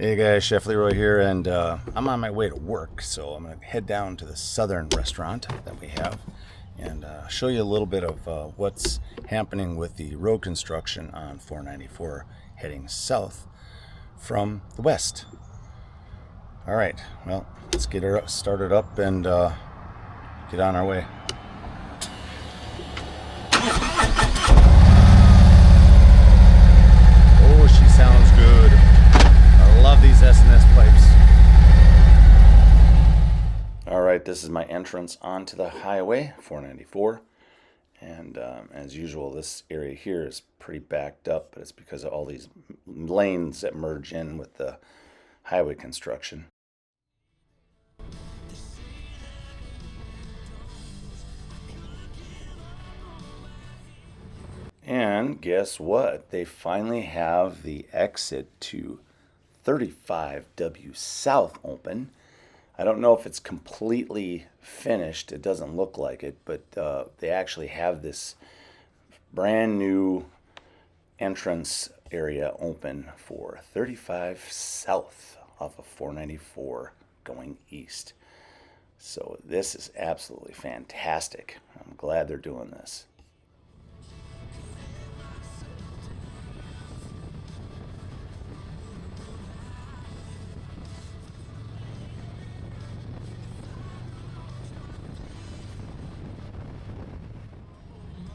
Hey guys, Chef Leroy here, and I'm on my way to work, so I'm going to head down to the Southern restaurant that we have and show you a little bit of what's happening with the road construction on 494 heading south from the west. All right, well, let's get her started up and get on our way. Oh, she sounds good. I love these S&S pipes. All right, this is my entrance onto the highway 494, and as usual, this area here is pretty backed up, but it's because of all these lanes that merge in with the highway construction. And guess what? They finally have the exit to 35W South open. I don't know if it's completely finished. It doesn't look like it, but they actually have this brand new entrance area open for 35 South off of 494 going east. So this is absolutely fantastic. I'm glad they're doing this.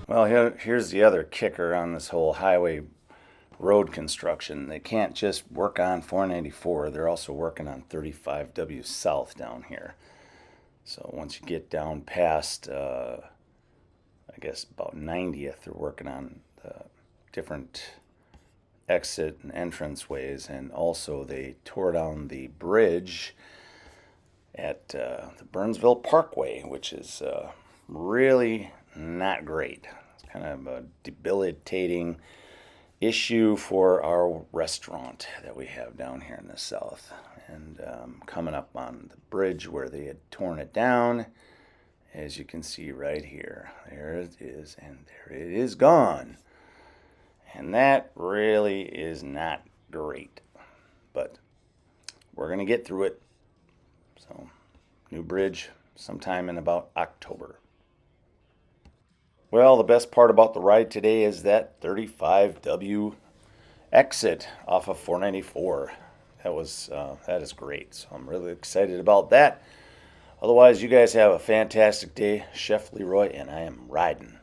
Well, here's the other kicker on this whole highway road construction. They can't just work on 494, they're also working on 35W South down here. So once you get down past, I guess, about 90th, they're working on the different exit and entrance ways, and also they tore down the bridge at the Burnsville Parkway, which is really not great. It's kind of a debilitating issue for our restaurant that we have down here in the south. And coming up on the bridge where they had torn it down, as you can see right here, there it is, and there it is gone. And that really is not great, but we're going to get through it. So, new bridge sometime in about October. Well, the best part about the ride today is that 35W exit off of 494. That is great. So I'm really excited about that. Otherwise, you guys have a fantastic day. Chef Leroy, and I am riding.